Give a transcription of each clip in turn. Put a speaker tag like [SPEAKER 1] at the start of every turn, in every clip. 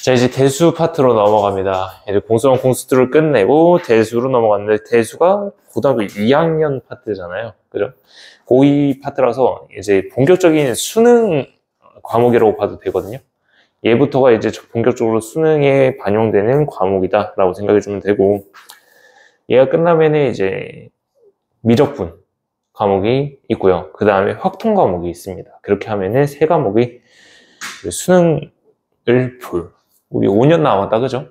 [SPEAKER 1] 자, 이제 대수 파트로 넘어갑니다. 이제 공수원 공수투를 끝내고 대수로 넘어갔는데, 대수가 고등학교 2학년 파트잖아요. 그죠? 고2 파트라서 이제 본격적인 수능 과목이라고 봐도 되거든요. 얘부터가 이제 본격적으로 수능에 반영되는 과목이다 라고 생각해 주면 되고, 얘가 끝나면은 이제 미적분 과목이 있고요. 그 다음에 확통 과목이 있습니다. 그렇게 하면은 세 과목이 수능을 우리 5년 남았다, 그죠?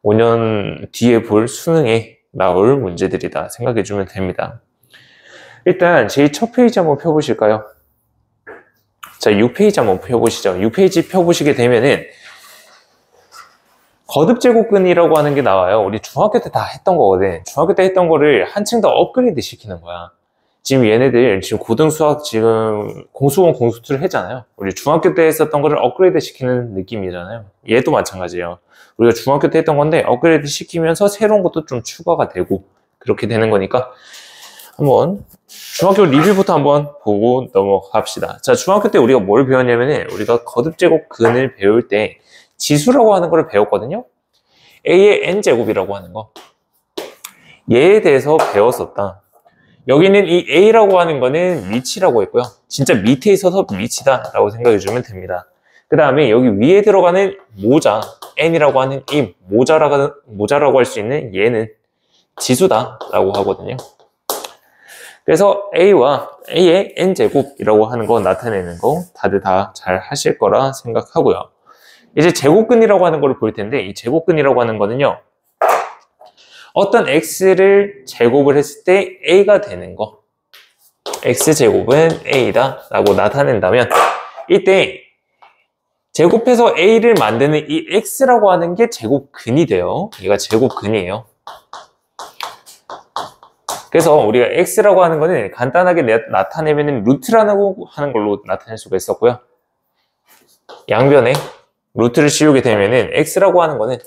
[SPEAKER 1] 5년 뒤에 볼 수능에 나올 문제들이다 생각해 주면 됩니다. 일단 제 첫 페이지 한번 펴보실까요? 자, 6페이지 한번 펴보시죠. 6페이지 펴보시게 되면은 거듭제곱근이라고 하는 게 나와요. 우리 중학교 때 다 했던 거거든. 중학교 때 했던 거를 한층 더 업그레이드 시키는 거야. 지금 얘네들 지금 고등수학 지금 공수원 공수투를 했잖아요. 우리 중학교 때 했었던 거를 업그레이드 시키는 느낌이잖아요. 얘도 마찬가지예요. 우리가 중학교 때 했던 건데 업그레이드 시키면서 새로운 것도 좀 추가가 되고 그렇게 되는 거니까 한번 중학교 리뷰부터 한번 보고 넘어갑시다. 자, 중학교 때 우리가 뭘 배웠냐면은 우리가 거듭제곱근을 배울 때 지수라고 하는 걸 배웠거든요. A의 n제곱이라고 하는 거. 얘에 대해서 배웠었다. 여기는 이 A라고 하는 거는 밑이라고 했고요. 진짜 밑에 있어서 밑이다 라고 생각해 주면 됩니다. 그 다음에 여기 위에 들어가는 모자, n이라고 하는 이 모자라고 할 수 있는 얘는 지수다 라고 하거든요. 그래서 A와 A의 n제곱이라고 하는 거 나타내는 거 다들 다 잘 하실 거라 생각하고요. 이제 제곱근이라고 하는 걸 볼 텐데 이 제곱근이라고 하는 거는요. 어떤 x를 제곱을 했을 때 a가 되는 거, x제곱은 a다 라고 나타낸다면 이때 제곱해서 a를 만드는 이 x라고 하는 게 제곱근이 돼요. 얘가 제곱근이에요. 그래서 우리가 x라고 하는 거는 간단하게 나타내면 루트라고 하는 걸로 나타낼 수가 있었고요. 양변에 루트를 씌우게 되면은 x라고 하는 거는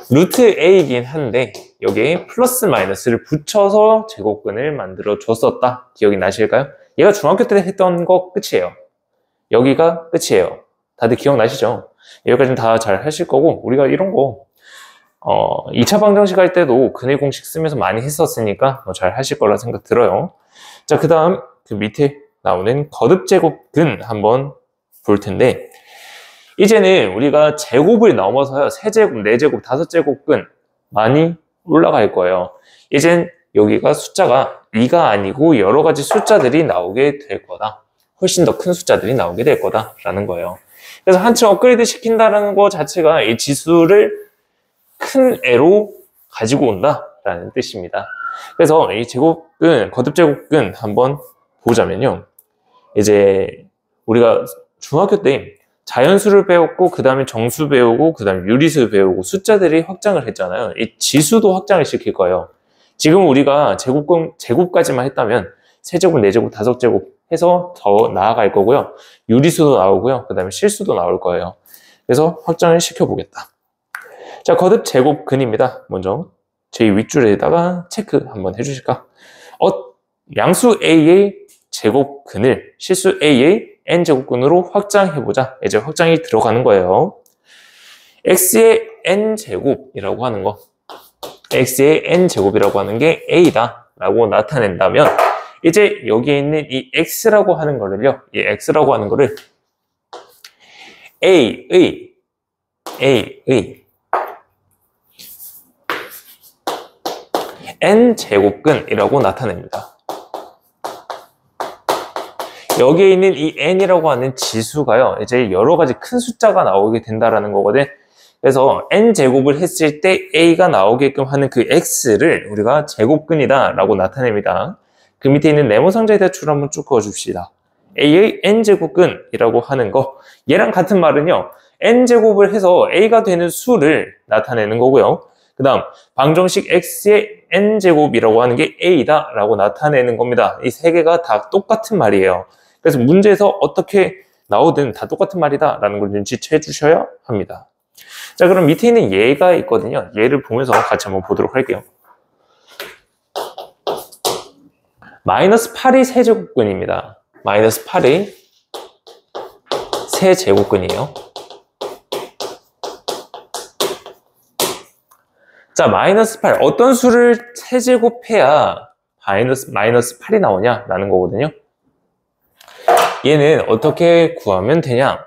[SPEAKER 1] 루트 a이긴 한데 여기에 플러스 마이너스를 붙여서 제곱근을 만들어 줬었다. 기억이 나실까요? 얘가 중학교 때 했던 거 끝이에요. 여기가 끝이에요. 다들 기억나시죠? 여기까지는 다 잘 하실 거고 우리가 이런 거 2차 방정식 할 때도 근의 공식 쓰면서 많이 했었으니까 잘 하실 거라 생각 들어요. 자, 그 다음 그 밑에 나오는 거듭제곱근 한번 볼 텐데 이제는 우리가 제곱을 넘어서요. 3제곱, 4제곱, 5제곱근 많이 올라갈 거예요. 이젠 여기가 숫자가 2가 아니고 여러 가지 숫자들이 나오게 될 거다. 훨씬 더 큰 숫자들이 나오게 될 거다라는 거예요. 그래서 한층 업그레이드 시킨다는 거 자체가 이 지수를 큰 애로 가지고 온다라는 뜻입니다. 그래서 이 제곱근, 거듭제곱근 한번 보자면요. 이제 우리가 중학교 때 자연수를 배웠고 그 다음에 정수 배우고 그 다음에 유리수 배우고 숫자들이 확장을 했잖아요. 이 지수도 확장을 시킬 거예요. 지금 우리가 제곱까지만 했다면 3제곱, 4제곱, 5제곱 해서 더 나아갈 거고요. 유리수도 나오고요. 그 다음에 실수도 나올 거예요. 그래서 확장을 시켜보겠다. 자, 거듭제곱근입니다. 먼저 제 윗줄에다가 체크 한번 해주실까? 양수 A의 제곱근을 실수 A의 n제곱근으로 확장해보자. 이제 확장이 들어가는 거예요. x의 n제곱이라고 하는 거, x의 n제곱이라고 하는 게 a다 라고 나타낸다면 이제 여기에 있는 이 x라고 하는 거를요, 이 x라고 하는 거를 a의 n제곱근이라고 나타냅니다. 여기에 있는 이 n이라고 하는 지수가요, 이제 여러 가지 큰 숫자가 나오게 된다라는 거거든. 그래서 n제곱을 했을 때 a가 나오게끔 하는 그 x를 우리가 제곱근이다 라고 나타냅니다. 그 밑에 있는 네모 상자에 대출을 한번 쭉 그어줍시다. a의 n제곱근이라고 하는 거, 얘랑 같은 말은요, n제곱을 해서 a가 되는 수를 나타내는 거고요. 그 다음 방정식 x의 n제곱이라고 하는 게 a다 라고 나타내는 겁니다. 이 세 개가 다 똑같은 말이에요. 그래서 문제에서 어떻게 나오든 다 똑같은 말이다 라는 걸 눈치채 주셔야 합니다. 자, 그럼 밑에 있는 얘가 있거든요. 얘를 보면서 같이 한번 보도록 할게요. 마이너스 8이 세제곱근입니다. 마이너스 8이 세제곱근이에요. 자, 마이너스 8. 어떤 수를 세제곱해야 마이너스 8이 나오냐라는 거거든요. 얘는 어떻게 구하면 되냐?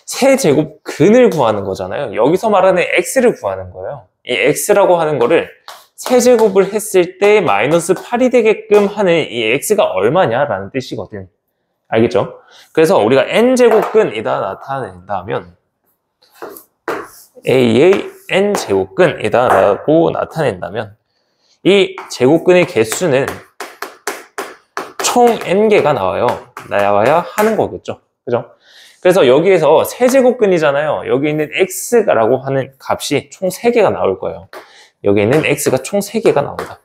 [SPEAKER 1] 세제곱근을 구하는 거잖아요. 여기서 말하는 x를 구하는 거예요. 이 x라고 하는 거를 세제곱을 했을 때 마이너스 8이 되게끔 하는 이 x가 얼마냐라는 뜻이거든. 알겠죠? 그래서 우리가 n제곱근이다 나타낸다면 a의 n제곱근이다 라고 나타낸다면 이 제곱근의 개수는 총 n개가 나와야 하는 거겠죠. 그죠? 그래서 여기에서 세제곱근이잖아요. 여기 있는 x라고 하는 값이 총 3개가 나올 거예요. 여기 있는 x가 총 3개가 나온다.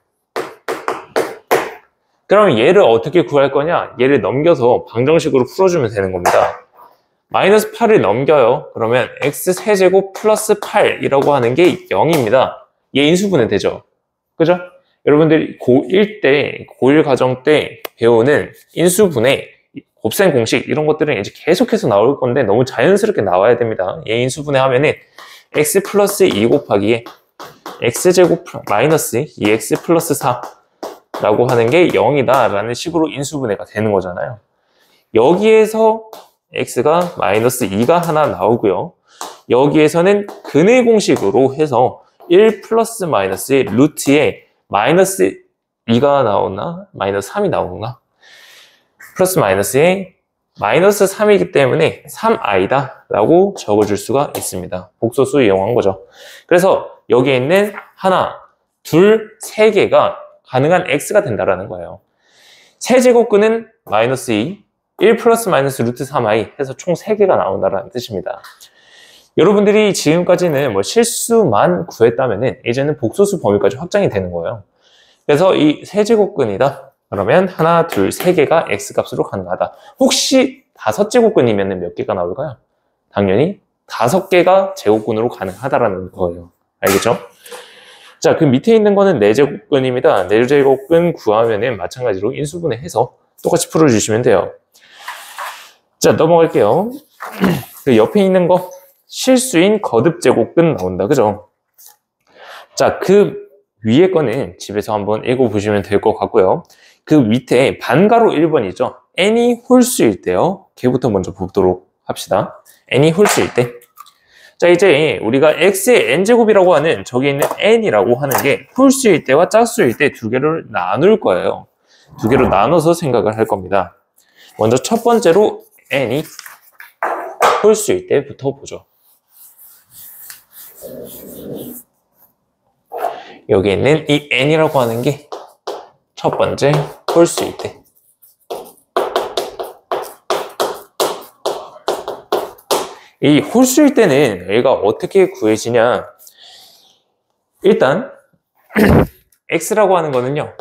[SPEAKER 1] 그럼 얘를 어떻게 구할 거냐? 얘를 넘겨서 방정식으로 풀어주면 되는 겁니다. 마이너스 8을 넘겨요. 그러면 x 세제곱 플러스 8이라고 하는 게 0입니다. 얘 인수분해 되죠? 그죠? 여러분들이 고1 때, 고1 과정 때 배우는 인수분해, 곱셈 공식 이런 것들은 이제 계속해서 나올 건데 너무 자연스럽게 나와야 됩니다. 얘 인수분해 하면은 x 플러스 2 곱하기에 x제곱 마이너스 2x 플러스 4라고 하는 게 0이다 라는 식으로 인수분해가 되는 거잖아요. 여기에서 x가 마이너스 2가 하나 나오고요. 여기에서는 근의 공식으로 해서 1 플러스 마이너스의 루트에 마이너스 2가 나오나? 마이너스 3이 나오나? 플러스 마이너스에 마이너스 3이기 때문에 3i다 라고 적어줄 수가 있습니다. 복소수 이용한 거죠. 그래서 여기에 있는 하나, 둘, 세 개가 가능한 x가 된다라는 거예요. 세제곱근은 마이너스 2, 1 플러스 마이너스 루트 3i 해서 총 3개가 나온다라는 뜻입니다. 여러분들이 지금까지는 뭐 실수만 구했다면은 이제는 복소수 범위까지 확장이 되는 거예요. 그래서 이 세제곱근이다. 그러면 하나, 둘, 세 개가 x값으로 가능하다. 혹시 5제곱근이면 몇 개가 나올까요? 당연히 5개가 제곱근으로 가능하다라는 거예요. 알겠죠? 자, 그 밑에 있는 거는 4제곱근입니다. 4제곱근 구하면은 마찬가지로 인수분해해서 똑같이 풀어주시면 돼요. 자, 넘어갈게요. 그 옆에 있는 거 실수인 거듭제곱근 나온다. 그죠? 자, 그 위에 거는 집에서 한번 읽어보시면 될 것 같고요. 그 밑에 반가로 1번이죠. n이 홀수일 때요. 걔부터 먼저 보도록 합시다. n이 홀수일 때. 자, 이제 우리가 x의 n제곱이라고 하는 저기 있는 n이라고 하는 게 홀수일 때와 짝수일 때 두 개를 나눌 거예요. 두 개로 나눠서 생각을 할 겁니다. 먼저 첫 번째로 n이 홀수일 때부터 보죠. 여기 있는 이 n이라고 하는 게 첫 번째 홀수일 때. 이 홀수일 때는 얘가 어떻게 구해지냐? 일단 x라고 하는 거는요.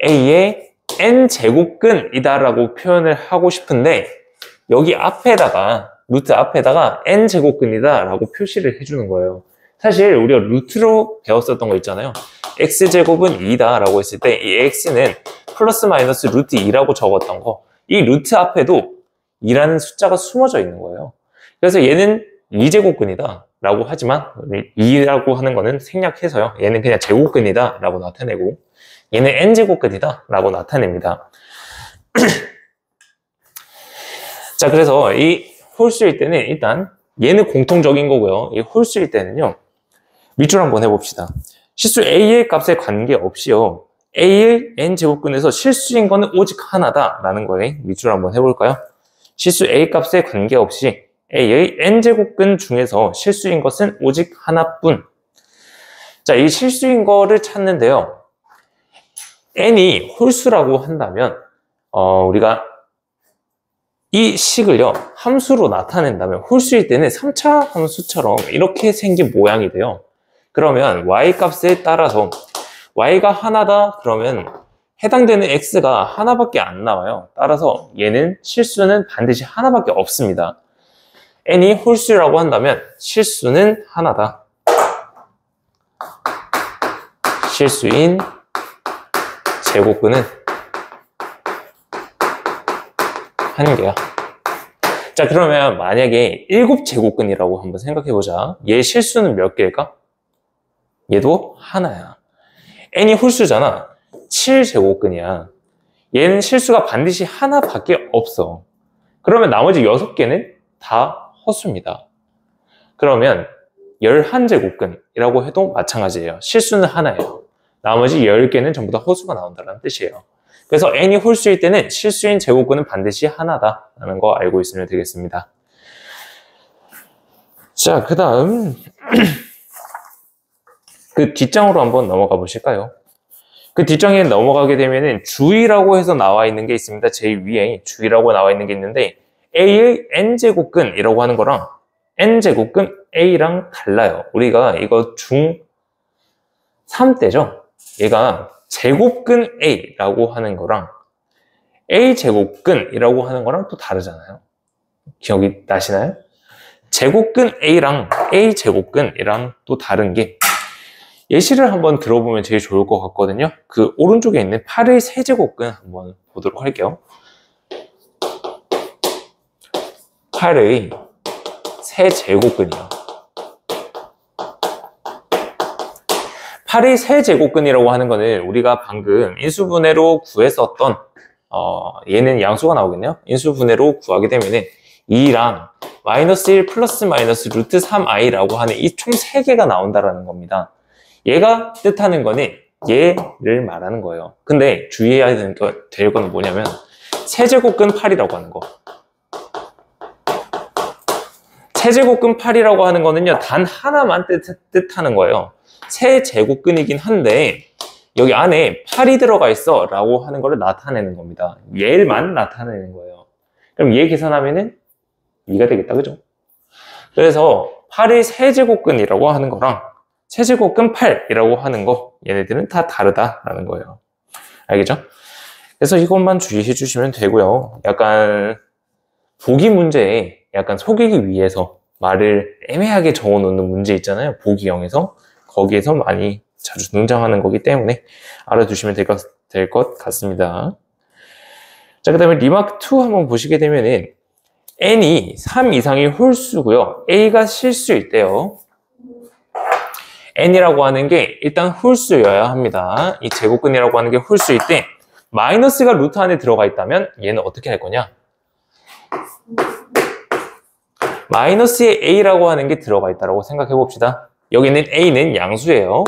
[SPEAKER 1] a의 n제곱근이다 라고 표현을 하고 싶은데 여기 앞에다가 루트 앞에다가 n제곱근이다 라고 표시를 해주는 거예요. 사실 우리가 루트로 배웠었던 거 있잖아요. x제곱은 2다 라고 했을 때 이 x는 플러스 마이너스 루트 2라고 적었던 거, 이 루트 앞에도 2라는 숫자가 숨어져 있는 거예요. 그래서 얘는 2제곱근이다 라고 하지만 2라고 하는 거는 생략해서요. 얘는 그냥 제곱근이다 라고 나타내고 얘는 n제곱근이다 라고 나타냅니다. 자, 그래서 이 홀수일 때는 일단 얘는 공통적인 거고요. 이 홀수일 때는요. 밑줄 한번 해봅시다. 실수 a의 값에 관계없이요. a의 n제곱근에서 실수인 거는 오직 하나다 라는 거에 밑줄 한번 해볼까요? 실수 a 값에 관계없이 a의 n제곱근 중에서 실수인 것은 오직 하나뿐. 자, 이 실수인 거를 찾는데요. n이 홀수라고 한다면 우리가 이 식을요 함수로 나타낸다면 홀수일 때는 3차 함수처럼 이렇게 생긴 모양이 돼요. 그러면 y 값에 따라서 y가 하나다 그러면 해당되는 x가 하나밖에 안 나와요. 따라서 얘는 실수는 반드시 하나밖에 없습니다. n이 홀수라고 한다면 실수는 하나다. 실수인 제곱근은 한 개야. 자, 그러면 만약에 7제곱근이라고 한번 생각해보자. 얘 실수는 몇 개일까? 얘도 하나야. n이 홀수잖아. 7제곱근이야. 얘는 실수가 반드시 하나밖에 없어. 그러면 나머지 6개는 다 허수입니다. 그러면 11제곱근이라고 해도 마찬가지예요. 실수는 하나예요. 나머지 10개는 전부 다 허수가 나온다는 뜻이에요. 그래서 n이 홀수일 때는 실수인 제곱근은 반드시 하나다라는 거 알고 있으면 되겠습니다. 자, 그 다음 그 뒷장으로 한번 넘어가 보실까요? 그 뒷장에 넘어가게 되면은 주의라고 해서 나와 있는 게 있습니다. 제일 위에 주의라고 나와 있는 게 있는데 a의 n제곱근이라고 하는 거랑 n제곱근 a랑 달라요. 우리가 이거 중3 때죠. 얘가 제곱근 a라고 하는 거랑 a제곱근이라고 하는 거랑 또 다르잖아요. 기억이 나시나요? 제곱근 a랑 a제곱근이랑 또 다른 게 예시를 한번 들어보면 제일 좋을 것 같거든요. 그 오른쪽에 있는 8의 세제곱근 한번 보도록 할게요. 8의 세제곱근이요. 8의 세제곱근이라고 하는 거는 우리가 방금 인수분해로 구했었던 얘는 양수가 나오겠네요. 인수분해로 구하게 되면은 2랑 마이너스 1 플러스 마이너스 루트 3i라고 하는 이 총 3개가 나온다라는 겁니다. 얘가 뜻하는 거는 얘를 말하는 거예요. 근데 주의해야 될 거는 뭐냐면 세제곱근 8이라고 하는 거. 세제곱근 8이라고 하는 거는요, 단 하나만 뜻하는 거예요. 세제곱근이긴 한데 여기 안에 8이 들어가 있어 라고 하는 거를 나타내는 겁니다. 얘만 나타내는 거예요. 그럼 얘 계산하면은 2가 되겠다, 그죠? 그래서 8의 세제곱근이라고 하는 거랑 세제곱근 8이라고 하는 거, 얘네들은 다 다르다라는 거예요. 알겠죠? 그래서 이것만 주의해 주시면 되고요. 약간 보기 문제에 약간 속이기 위해서 말을 애매하게 적어 놓는 문제 있잖아요. 보기형에서. 거기에서 많이 자주 등장하는 거기 때문에 알아두시면 될 것 같습니다. 자, 그 다음에 리마크 2 한번 보시게 되면은 n이 3 이상의 홀수고요. a가 실수일 때요. n이라고 하는 게 일단 홀수여야 합니다. 이 제곱근이라고 하는 게 홀수일 때 마이너스가 루트 안에 들어가 있다면 얘는 어떻게 할 거냐? 마이너스에 a라고 하는 게 들어가 있다고 생각해 봅시다. 여기는 a는 양수예요.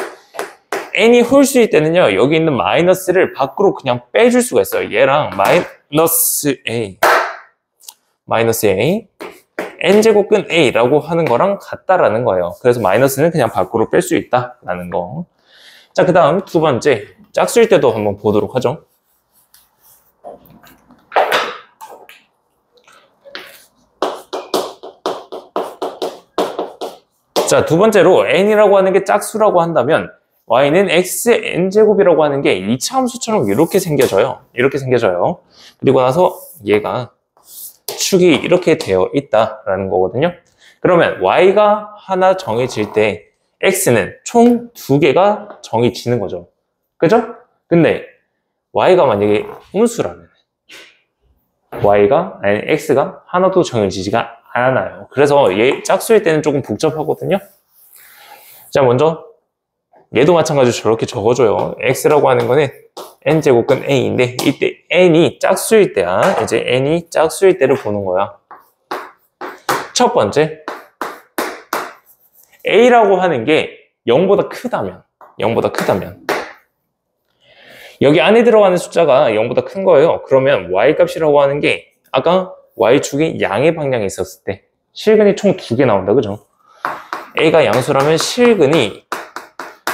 [SPEAKER 1] n이 홀수일 때는요, 여기 있는 마이너스를 밖으로 그냥 빼줄 수가 있어요. 얘랑 마이너스 a n제곱근 a라고 하는 거랑 같다라는 거예요. 그래서 마이너스는 그냥 밖으로 뺄 수 있다라는 거. 자, 그 다음 두 번째, 짝수일 때도 한번 보도록 하죠. 자, 두 번째로 n이라고 하는 게 짝수라고 한다면 y는 x의 n제곱이라고 하는 게 2차 함수처럼 이렇게 생겨져요. 이렇게 생겨져요. 그리고 나서 얘가 축이 이렇게 되어 있다라는 거거든요. 그러면 y가 하나 정해질 때 x는 총 2개가 정해지는 거죠. 그죠? 근데 y가 만약에 음수라면 x가 하나도 정해지지가 않아요. 그래서 얘 짝수일 때는 조금 복잡하거든요. 자, 먼저 얘도 마찬가지로 저렇게 적어줘요. x라고 하는 거는 n제곱근 a인데 이때 n이 짝수일 때야. 이제 n이 짝수일 때를 보는 거야. 첫 번째, a라고 하는 게 0보다 크다면 여기 안에 들어가는 숫자가 0보다 큰 거예요. 그러면 y값이라고 하는 게 아까 y축이 양의 방향에 있었을 때 실근이 총 2개 나온다, 그죠? a가 양수라면 실근이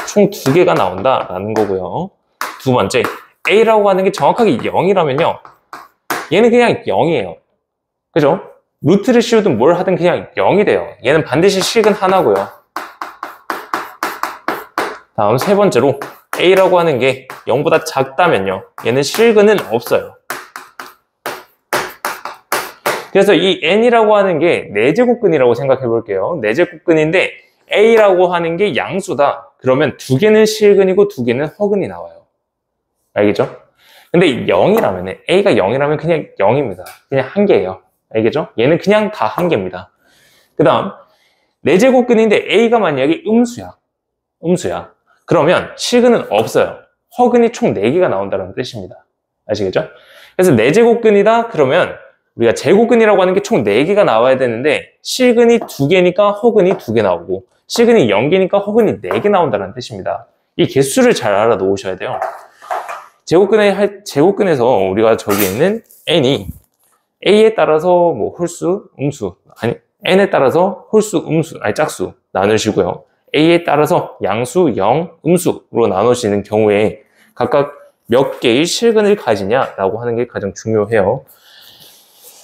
[SPEAKER 1] 총 2개가 나온다라는 거고요. 두 번째, a라고 하는 게 정확하게 0이라면요, 얘는 그냥 0이에요. 그죠? 루트를 씌우든 뭘 하든 그냥 0이 돼요. 얘는 반드시 실근 하나고요. 다음 세 번째로, a라고 하는 게 0보다 작다면요, 얘는 실근은 없어요. 그래서 이 n이라고 하는 게 4제곱근이라고 생각해 볼게요. 4제곱근인데 a라고 하는 게 양수다. 그러면 2개는 실근이고 2개는 허근이 나와요. 알겠죠? 근데 0이라면, a가 0이라면 그냥 0입니다. 그냥 한 개예요. 알겠죠? 얘는 그냥 다 한 개입니다. 그 다음 4제곱근인데 A가 만약에 음수야. 그러면 실근은 없어요. 허근이 총 4개가 나온다는 뜻입니다. 아시겠죠? 그래서 4제곱근이다 그러면 우리가 제곱근이라고 하는 게 총 4개가 나와야 되는데 실근이 2개니까 허근이 2개 나오고 실근이 0개니까 허근이 4개 나온다는 뜻입니다. 이 개수를 잘 알아놓으셔야 돼요. 제곱근에서 우리가 저기 있는 n이 a에 따라서 뭐 홀수, 음수, 아니 n에 따라서 홀수, 음수, 아니 짝수 나누시고요. a에 따라서 양수, 영, 음수로 나누시는 경우에 각각 몇 개의 실근을 가지냐라고 하는 게 가장 중요해요.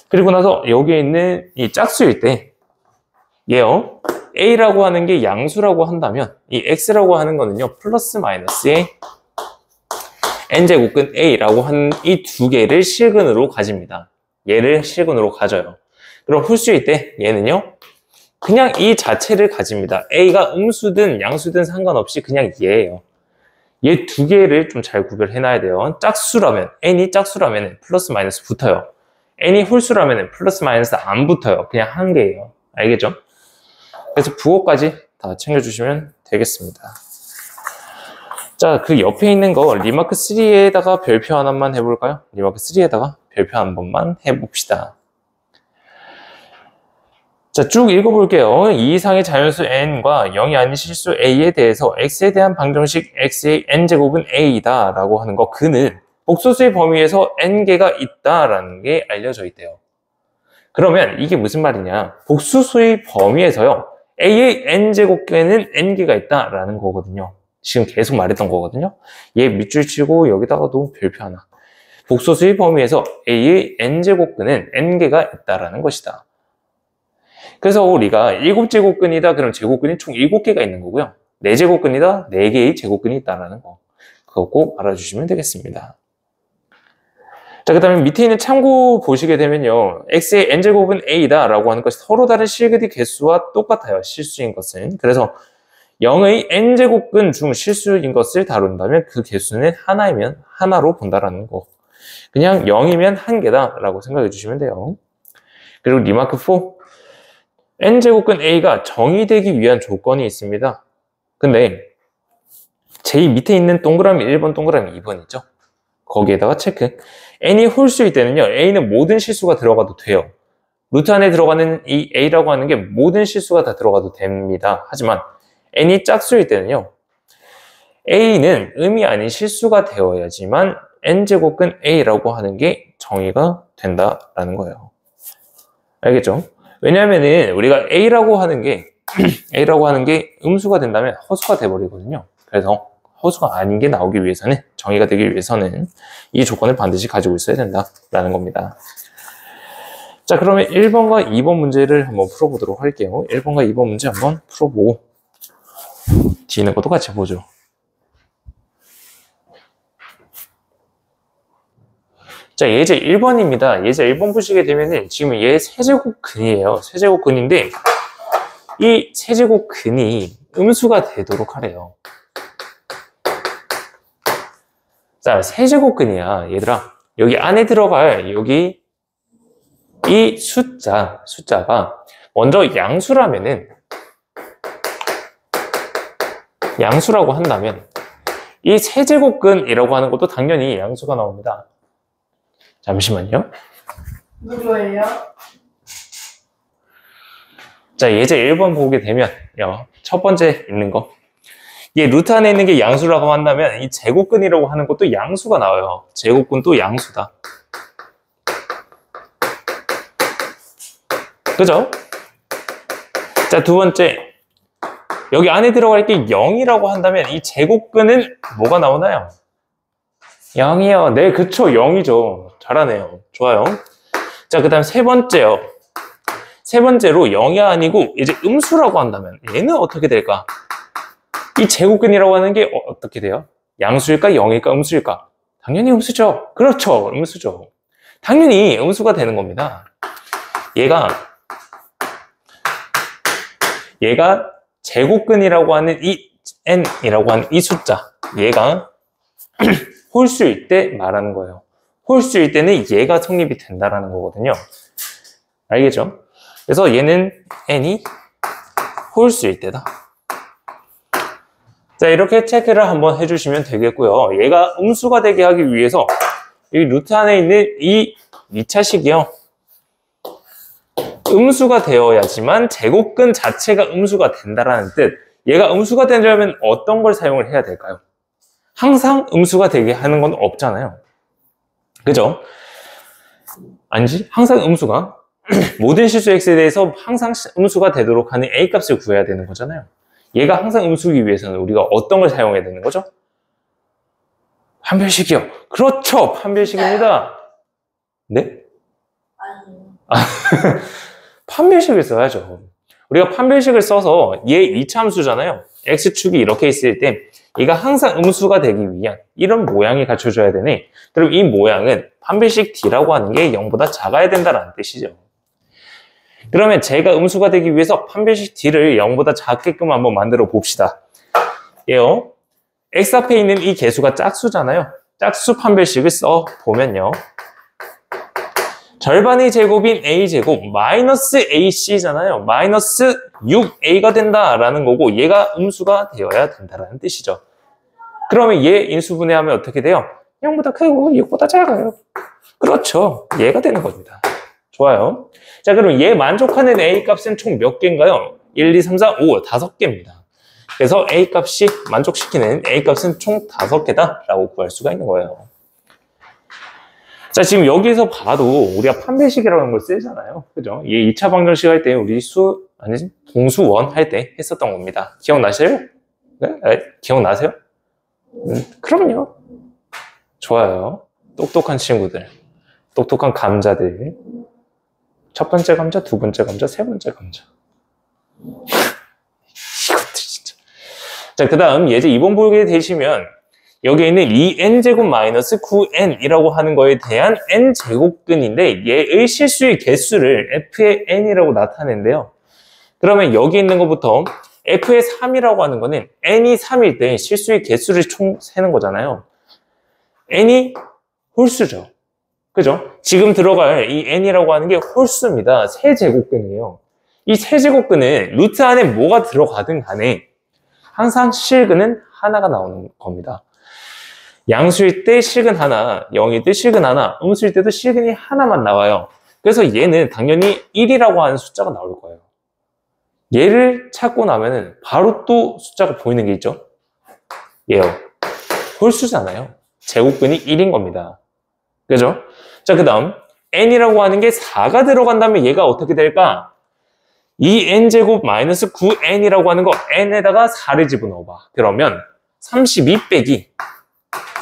[SPEAKER 1] 그리고 나서 여기에 있는 이 짝수일 때 얘요. a라고 하는 게 양수라고 한다면 이 x라고 하는 거는요. 플러스 마이너스의 n제곱근 a라고 하는 이 2개를 실근으로 가집니다. 얘를 실근으로 가져요. 그럼 홀수일 때 얘는요. 그냥 이 자체를 가집니다. a가 음수든 양수든 상관없이 그냥 얘예요. 얘 2개를 좀 잘 구별해놔야 돼요. 짝수라면 n이 짝수라면 플러스 마이너스 붙어요. n이 홀수라면 플러스 마이너스 안 붙어요. 그냥 한 개예요. 알겠죠? 그래서 부호까지 다 챙겨주시면 되겠습니다. 자, 그 옆에 있는 거 리마크 3에다가 별표 하나만 해볼까요? 리마크 3에다가 별표 한 번만 해봅시다. 자, 쭉 읽어볼게요. 이 이상의 자연수 n과 0이 아닌 실수 a에 대해서 x에 대한 방정식 x의 n제곱은 a이다 라고 하는 거, 그는 복소수의 범위에서 n개가 있다라는 게 알려져 있대요. 그러면 이게 무슨 말이냐? 복수수의 범위에서요. a의 n제곱께는 n개가 있다라는 거거든요. 지금 계속 말했던 거거든요. 얘 밑줄 치고 여기다가도 별표 하나. 복소수의 범위에서 a의 n제곱근은 n개가 있다라는 것이다. 그래서 우리가 7제곱근이다 그럼 제곱근이 총 7개가 있는 거고요. 4제곱근이다 4개의 제곱근이 있다라는 거. 그거 꼭 알아주시면 되겠습니다. 자, 그 다음에 밑에 있는 참고 보시게 되면요. x의 n제곱은 a다 라고 하는 것이 서로 다른 실근의 개수와 똑같아요. 실수인 것은. 그래서 0의 n제곱근 중 실수인 것을 다룬다면 그 개수는 하나이면 하나로 본다라는 거. 그냥 0이면 한 개다 라고 생각해 주시면 돼요. 그리고 리마크 4. n제곱근 a가 정의되기 위한 조건이 있습니다. 근데 제일 밑에 있는 동그라미 1번, 동그라미 2번 있죠? 거기에다가 체크. n이 홀수일 때는요. a는 모든 실수가 들어가도 돼요. 루트 안에 들어가는 이 a라고 하는 게 모든 실수가 다 들어가도 됩니다. 하지만 n이 짝수일 때는요. a는 음이 아닌 실수가 되어야지만 n제곱근 a라고 하는 게 정의가 된다라는 거예요. 알겠죠? 왜냐하면은 우리가 a라고 하는 게 음수가 된다면 허수가 돼버리거든요. 그래서 허수가 아닌 게 나오기 위해서는, 정의가 되기 위해서는 이 조건을 반드시 가지고 있어야 된다라는 겁니다. 자, 그러면 1번과 2번 문제를 한번 풀어보도록 할게요. 1번과 2번 문제 한번 풀어보고 뒤에 있는 것도 같이 보죠. 자, 예제 1번입니다. 예제 1번 보시게 되면은 지금 얘 세제곱근이에요. 세제곱근인데 이 세제곱근이 음수가 되도록 하래요. 자, 세제곱근이야. 얘들아, 여기 안에 들어갈 여기 이 숫자가 먼저 양수라고 한다면 이 세제곱근이라고 하는 것도 당연히 양수가 나옵니다. 잠시만요.
[SPEAKER 2] 누구예요?
[SPEAKER 1] 자, 예제 1번 보게 되면 첫 번째 있는 거, 얘 루트 안에 있는 게 양수라고 한다면 이 제곱근이라고 하는 것도 양수가 나와요. 제곱근도 양수다. 그죠? 자, 두 번째, 여기 안에 들어갈 게 0이라고 한다면 이 제곱근은 뭐가 나오나요? 0이요. 네, 그쵸. 0이죠. 잘하네요. 좋아요. 자, 그 다음 세 번째요. 세 번째로 0이 아니고 이제 음수라고 한다면 얘는 어떻게 될까? 이 제곱근이라고 하는 게 어떻게 돼요? 양수일까? 0일까? 음수일까? 당연히 음수죠. 그렇죠. 음수죠. 당연히 음수가 되는 겁니다. 얘가 제곱근이라고 하는 이 n이라고 하는 이 숫자, 얘가 홀수일 때 말하는 거예요. 홀수일 때는 얘가 성립이 된다라는 거거든요. 알겠죠? 그래서 얘는 n이 홀수일 때다. 자, 이렇게 체크를 한번 해주시면 되겠고요. 얘가 음수가 되게 하기 위해서 이 루트 안에 있는 이 2차식이요. 음수가 되어야지만 제곱근 자체가 음수가 된다라는 뜻. 얘가 음수가 되려면 어떤 걸 사용을 해야 될까요? 항상 음수가 되게 하는 건 없잖아요. 그죠? 아니지? 항상 음수가 모든 실수 x에 대해서 항상 음수가 되도록 하는 a 값을 구해야 되는 거잖아요. 얘가 항상 음수이기 위해서는 우리가 어떤 걸 사용해야 되는 거죠? 판별식이요. 그렇죠. 판별식입니다. 네?
[SPEAKER 2] 아니요.
[SPEAKER 1] 판별식을 써야죠. 우리가 판별식을 써서 얘 이차함수잖아요. x축이 이렇게 있을 때 얘가 항상 음수가 되기 위한 이런 모양이 갖춰져야 되네. 그럼 이 모양은 판별식 d라고 하는 게 0보다 작아야 된다는 뜻이죠. 그러면 제가 음수가 되기 위해서 판별식 d를 0보다 작게끔 한번 만들어 봅시다. 얘요. x 앞에 있는 이 개수가 짝수잖아요. 짝수 판별식을 써 보면요. 절반의 제곱인 a제곱 마이너스 ac잖아요. 마이너스 6a가 된다라는 거고 얘가 음수가 되어야 된다라는 뜻이죠. 그러면 얘 인수분해하면 어떻게 돼요? 0보다 크고 6보다 작아요. 그렇죠. 얘가 되는 겁니다. 좋아요. 자, 그럼 얘 만족하는 a 값은 총 몇 개인가요? 1, 2, 3, 4, 5, 5개입니다. 그래서 a 값이 만족시키는 a 값은 총 5개다라고 구할 수가 있는 거예요. 자, 지금 여기서 봐도 우리가 판별식이라는 걸 쓰잖아요. 그죠? 얘 2차 방정식 할 때 우리 동수원 할 때 했었던 겁니다. 기억나세요? 네? 기억나세요? 그럼요. 좋아요. 똑똑한 친구들. 똑똑한 감자들. 첫 번째 감자, 두 번째 감자, 세 번째 감자. 이것들 진짜. 자, 그 다음 예제 2번 보게 되시면 여기에 있는 2n제곱 마이너스 9n이라고 하는 거에 대한 n제곱근인데 얘의 실수의 개수를 f의 n이라고 나타내는데요. 그러면 여기 있는 것부터 f의 3이라고 하는 거는 n이 3일 때 실수의 개수를 총 세는 거잖아요. n이 홀수죠. 그죠? 지금 들어갈 이 n이라고 하는 게 홀수입니다. 세제곱근이에요. 이 세제곱근은 루트 안에 뭐가 들어가든 간에 항상 실근은 하나가 나오는 겁니다. 양수일 때 실근 하나, 0일 때 실근 하나, 음수일 때도 실근이 하나만 나와요. 그래서 얘는 당연히 1이라고 하는 숫자가 나올 거예요. 얘를 찾고 나면은 바로 또 숫자가 보이는 게 있죠? 얘요. 홀수잖아요. 제곱근이 1인 겁니다. 그죠? 자, 그 다음 n이라고 하는 게 4가 들어간다면 얘가 어떻게 될까? 이 n제곱 마이너스 9n이라고 하는 거 n에다가 4를 집어넣어봐. 그러면 32 빼기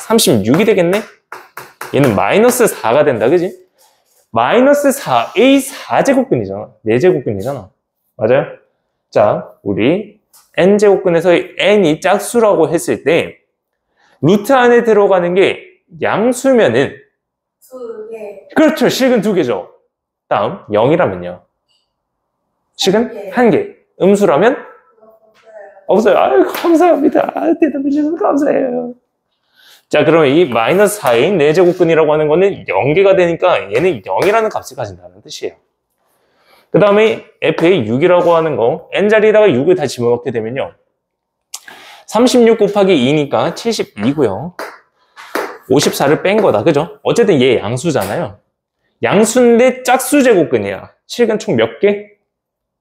[SPEAKER 1] 36이 되겠네? 얘는 마이너스 4가 된다, 그지? 마이너스 4, a 4제곱근이잖아. 4제곱근이잖아. 맞아요? 자, 우리 n제곱근에서 n이 짝수라고 했을 때 루트 안에 들어가는 게 양수면은
[SPEAKER 2] 2개.
[SPEAKER 1] 그렇죠. 실근 2개죠. 다음 0이라면요. 실근 1개. 음수라면? 없어요. 아유, 감사합니다. 대답해 주셔서 감사해요. 자, 그러면 이 마이너스 4인 4제곱근이라고 하는 거는 0개가 되니까 얘는 0이라는 값을 가진다는 뜻이에요. 그 다음에 f의 6이라고 하는 거 n자리에다가 6을 다 집어넣게 되면요. 36 곱하기 2니까 72고요. 54를 뺀 거다. 그죠? 어쨌든 얘 양수잖아요. 양수인데 짝수 제곱근이야. 실근 총 몇 개?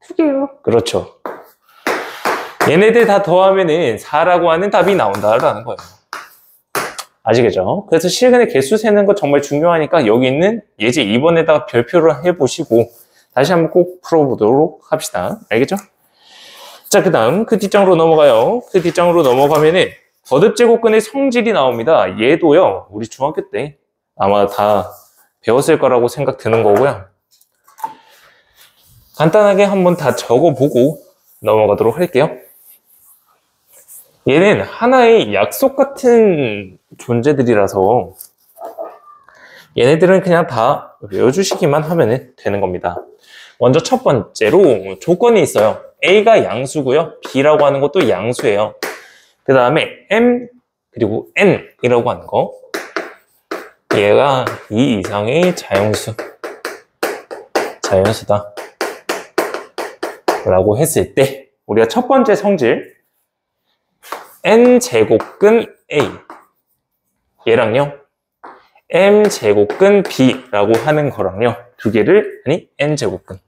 [SPEAKER 1] 2개요. 그렇죠. 얘네들 다 더하면은 4라고 하는 답이 나온다라는 거예요. 아시겠죠? 그래서 실근의 개수 세는 거 정말 중요하니까 여기 있는 예제 2번에다가 별표를 해보시고 다시 한번 꼭 풀어보도록 합시다. 알겠죠? 자, 그 다음 그 뒷장으로 넘어가요. 그 뒷장으로 넘어가면은 거듭제곱근의 성질이 나옵니다. 얘도요, 우리 중학교 때 아마 다 배웠을 거라고 생각 드는 거고요. 간단하게 한번 다 적어보고 넘어가도록 할게요. 얘는 하나의 약속 같은 존재들이라서 얘네들은 그냥 다 외워주시기만 하면 되는 겁니다. 먼저 첫 번째로 조건이 있어요. A가 양수고요. B라고 하는 것도 양수예요. 그 다음에 M 그리고 N이라고 하는 거 얘가 2 이상의 자연수. 자연수다 라고 했을 때 우리가 첫 번째 성질 n제곱근 a 얘랑요 m제곱근 b라고 하는 거랑요 두 개를 아니 n제곱근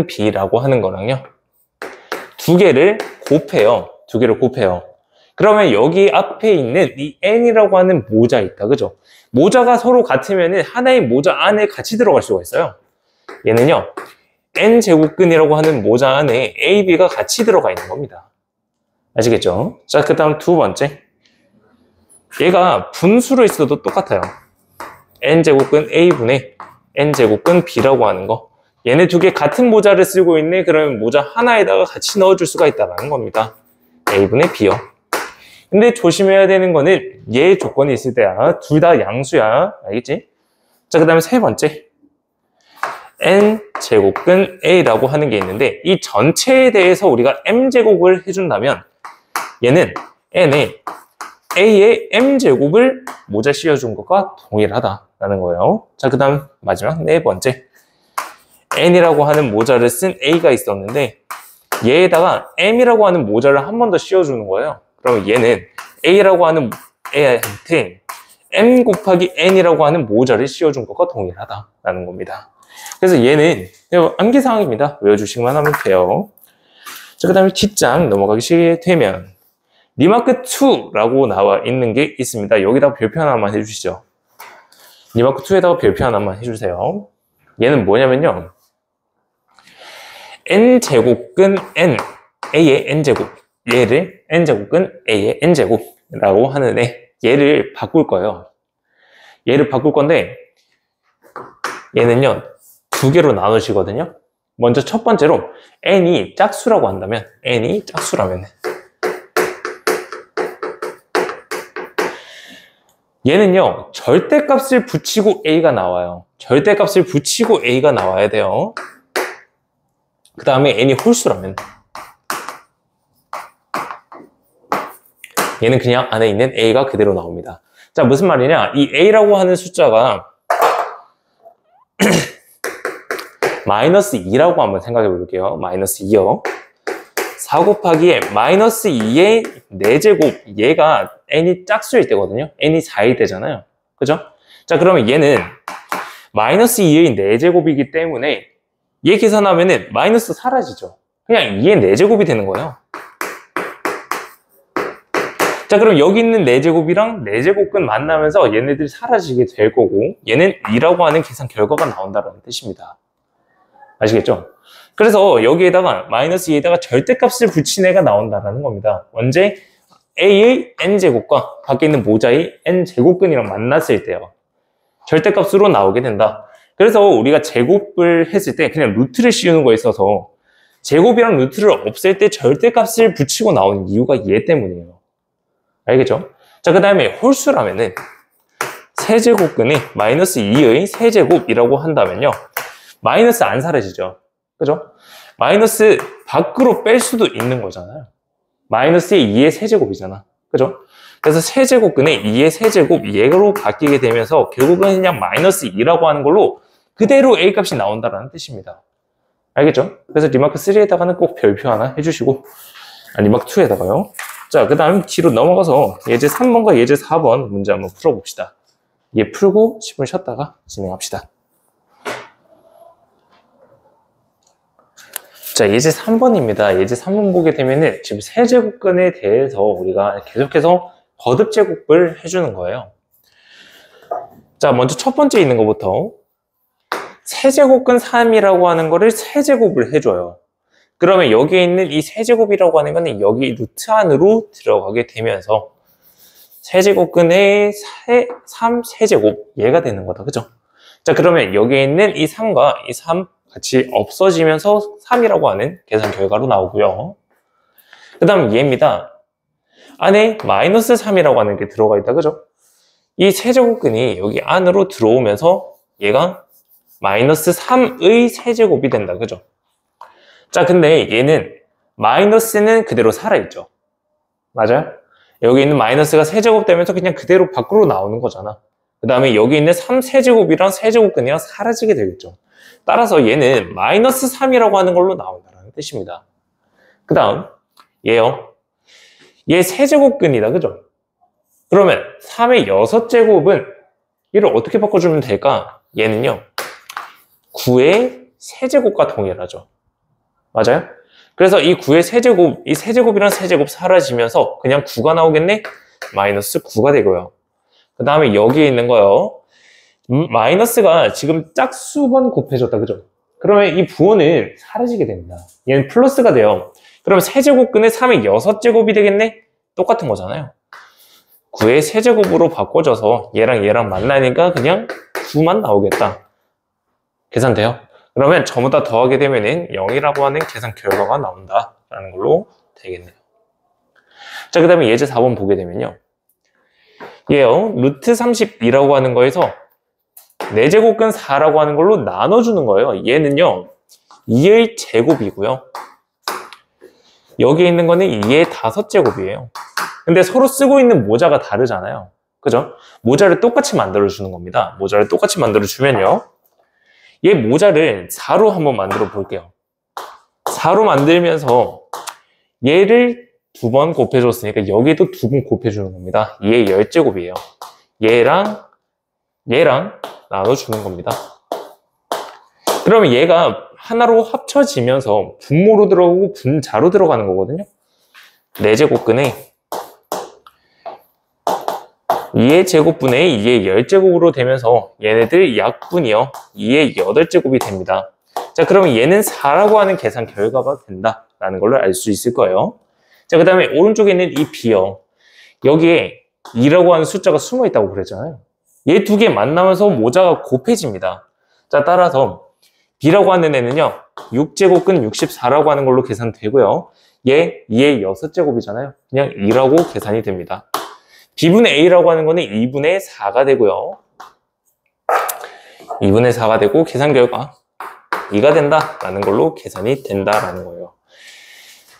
[SPEAKER 1] b라고 하는 거랑요 두 개를 곱해요. 그러면 여기 앞에 있는 이 n이라고 하는 모자 있다. 그죠? 모자가 서로 같으면 하나의 모자 안에 같이 들어갈 수가 있어요. 얘는요. n제곱근이라고 하는 모자 안에 a, b가 같이 들어가 있는 겁니다. 아시겠죠? 자, 그 다음 두 번째. 얘가 분수로 있어도 똑같아요. n제곱근 a분의 n제곱근 b라고 하는 거. 얘네 두 개 같은 모자를 쓰고 있네. 그러면 모자 하나에다가 같이 넣어줄 수가 있다는 겁니다. a분의 b요. 근데 조심해야 되는 거는 얘 조건이 있을 때야. 둘 다 양수야. 알겠지? 자, 그 다음에 세 번째. n제곱근 a라고 하는 게 있는데 이 전체에 대해서 우리가 m제곱을 해준다면 얘는 n에 a의 m제곱을 모자 씌워준 것과 동일하다라는 거예요. 자, 그 다음 마지막 네 번째. n이라고 하는 모자를 쓴 a가 있었는데 얘에다가 m이라고 하는 모자를 한 번 더 씌워주는 거예요. 그러면 얘는 a라고 하는 a한테 m 곱하기 n이라고 하는 모자를 씌워준 것과 동일하다라는 겁니다. 그래서 얘는 암기사항입니다. 외워주시기만 하면 돼요. 자, 그 다음에 뒷장 넘어가시게 되면 리마크 2라고 나와 있는 게 있습니다. 여기다가 별표 하나만 해주시죠. 리마크 2에다가 별표 하나만 해주세요. 얘는 뭐냐면요. n제곱근 n, a의 n제곱, 얘를 n제곱근 a의 n제곱이라고 하는데 얘를 바꿀 거예요. 얘를 바꿀 건데 얘는요 두 개로 나누시거든요. 먼저 첫 번째로 n이 짝수라고 한다면 n이 짝수라면 얘는요 절대값을 붙이고 a가 나와요. 절대값을 붙이고 a가 나와야 돼요. 그 다음에 n이 홀수라면 얘는 그냥 안에 있는 a가 그대로 나옵니다. 자, 무슨 말이냐? 이 a라고 하는 숫자가 마이너스 2라고 한번 생각해 볼게요. 마이너스 2요. 4 곱하기 마이너스 2의 4제곱, 얘가 n이 짝수일 때거든요. n이 4일 때잖아요. 그죠? 자, 그러면 얘는 마이너스 2의 4제곱이기 때문에 얘 계산하면은 마이너스 사라지죠. 그냥 2의 4제곱이 되는 거예요. 자, 그럼 여기 있는 4제곱이랑 4제곱근 만나면서 얘네들이 사라지게 될 거고 얘는 2라고 하는 계산 결과가 나온다는 뜻입니다. 아시겠죠? 그래서 여기에다가 마이너스 2에다가 절대값을 붙인 애가 나온다는 겁니다. 언제? a의 n제곱과 밖에 있는 모자의 n제곱근이랑 만났을 때요. 절대값으로 나오게 된다. 그래서 우리가 제곱을 했을 때 그냥 루트를 씌우는 거에 있어서 제곱이랑 루트를 없앨 때 절대값을 붙이고 나오는 이유가 얘 때문이에요. 알겠죠? 자, 그 다음에 홀수라면은 세제곱근이 마이너스 2의 세제곱이라고 한다면요. 마이너스 안 사라지죠. 그죠? 마이너스 밖으로 뺄 수도 있는 거잖아요. 마이너스의 2의 세제곱이잖아. 그죠? 그래서 세제곱근의 2의 세제곱 얘로 바뀌게 되면서 결국은 그냥 마이너스 2라고 하는 걸로 그대로 a 값이 나온다는 뜻입니다. 알겠죠? 그래서 리마크 3에다가는 꼭 별표 하나 해주시고 리마크 2에다가요. 자, 그 다음 뒤로 넘어가서 예제 3번과 예제 4번 문제 한번 풀어봅시다. 얘 풀고 10분 쉬었다가 진행합시다. 자, 예제 3번입니다. 예제 3번 보게 되면은 지금 세제곱근에 대해서 우리가 계속해서 거듭 제곱을 해주는 거예요. 자, 먼저 첫 번째 있는 것부터 세제곱근 3이라고 하는 거를 세제곱을 해줘요. 그러면 여기에 있는 이 세제곱이라고 하는 거는 여기 루트 안으로 들어가게 되면서 세제곱근의 3세제곱 얘가 되는 거다. 그죠? 자, 그러면 여기에 있는 이 3과 이 3 같이 없어지면서 3이라고 하는 계산 결과로 나오고요. 그 다음 얘입니다. 안에 마이너스 3이라고 하는 게 들어가 있다. 그죠? 이 세제곱근이 여기 안으로 들어오면서 얘가 마이너스 3의 세제곱이 된다. 그죠? 자, 근데 얘는 마이너스는 그대로 살아있죠. 맞아요? 여기 있는 마이너스가 세제곱 되면서 그냥 그대로 밖으로 나오는 거잖아. 그 다음에 여기 있는 3세제곱이랑 세제곱근이랑 사라지게 되겠죠. 따라서 얘는 마이너스 3이라고 하는 걸로 나온다는 뜻입니다. 그 다음 얘요. 얘 세제곱근이다. 그죠? 그러면 3의 6제곱은 얘를 어떻게 바꿔주면 될까? 얘는요. 9의 세제곱과 동일하죠. 맞아요? 그래서 이 9의 세제곱, 이 세제곱이랑 세제곱 사라지면서 그냥 9가 나오겠네? 마이너스 9가 되고요. 그 다음에 여기에 있는 거요. 마이너스가 지금 짝수번 곱해졌다. 그죠? 그러면 이 부호는 사라지게 됩니다. 얘는 플러스가 돼요. 그러면 세제곱근의 3의 6제곱이 되겠네? 똑같은 거잖아요. 9의 세제곱으로 바꿔줘서 얘랑 얘랑 만나니까 그냥 9만 나오겠다. 계산돼요? 그러면 전부 다 더하게 되면은 0이라고 하는 계산 결과가 나온다라는 걸로 되겠네요. 자, 그 다음에 예제 4번 보게 되면요. 얘요. 루트 32라고 하는 거에서 4제곱근 4라고 하는 걸로 나눠주는 거예요. 얘는요. 2의 제곱이고요. 여기에 있는 거는 2의 5제곱이에요. 근데 서로 쓰고 있는 모자가 다르잖아요. 그죠? 모자를 똑같이 만들어주는 겁니다. 모자를 똑같이 만들어주면요. 얘 모자를 4로 한번 만들어 볼게요. 4로 만들면서 얘를 2번 곱해줬으니까 여기도 2번 곱해주는 겁니다. 얘 10제곱이에요. 얘랑 나눠주는 겁니다. 그러면 얘가 하나로 합쳐지면서 분모로 들어가고 분자로 들어가는 거거든요. 4제곱근에 2의 제곱분의 2의 10제곱으로 되면서 얘네들 약분이요. 2의 8제곱이 됩니다. 자, 그러면 얘는 4라고 하는 계산 결과가 된다라는 걸로 알 수 있을 거예요. 자, 그 다음에 오른쪽에 있는 이 B요. 여기에 2라고 하는 숫자가 숨어 있다고 그랬잖아요. 얘 두 개 만나면서 모자가 곱해집니다. 자, 따라서 B라고 하는 애는요. 6제곱근 64라고 하는 걸로 계산되고요. 얘 2의 6제곱이잖아요. 그냥 2라고 계산이 됩니다. B분의 A라고 하는 거는 2분의 4가 되고요. 2분의 4가 되고 계산 결과 2가 된다라는 걸로 계산이 된다라는 거예요.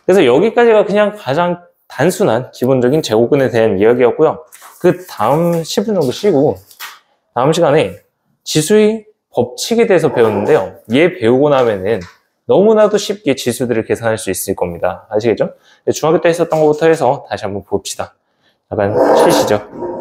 [SPEAKER 1] 그래서 여기까지가 그냥 가장 단순한 기본적인 제곱근에 대한 이야기였고요. 그 다음 10분 정도 쉬고 다음 시간에 지수의 법칙에 대해서 배웠는데요. 얘 배우고 나면은 너무나도 쉽게 지수들을 계산할 수 있을 겁니다. 아시겠죠? 중학교 때 했었던 것부터 해서 다시 한번 봅시다. 잠깐 쉬시죠.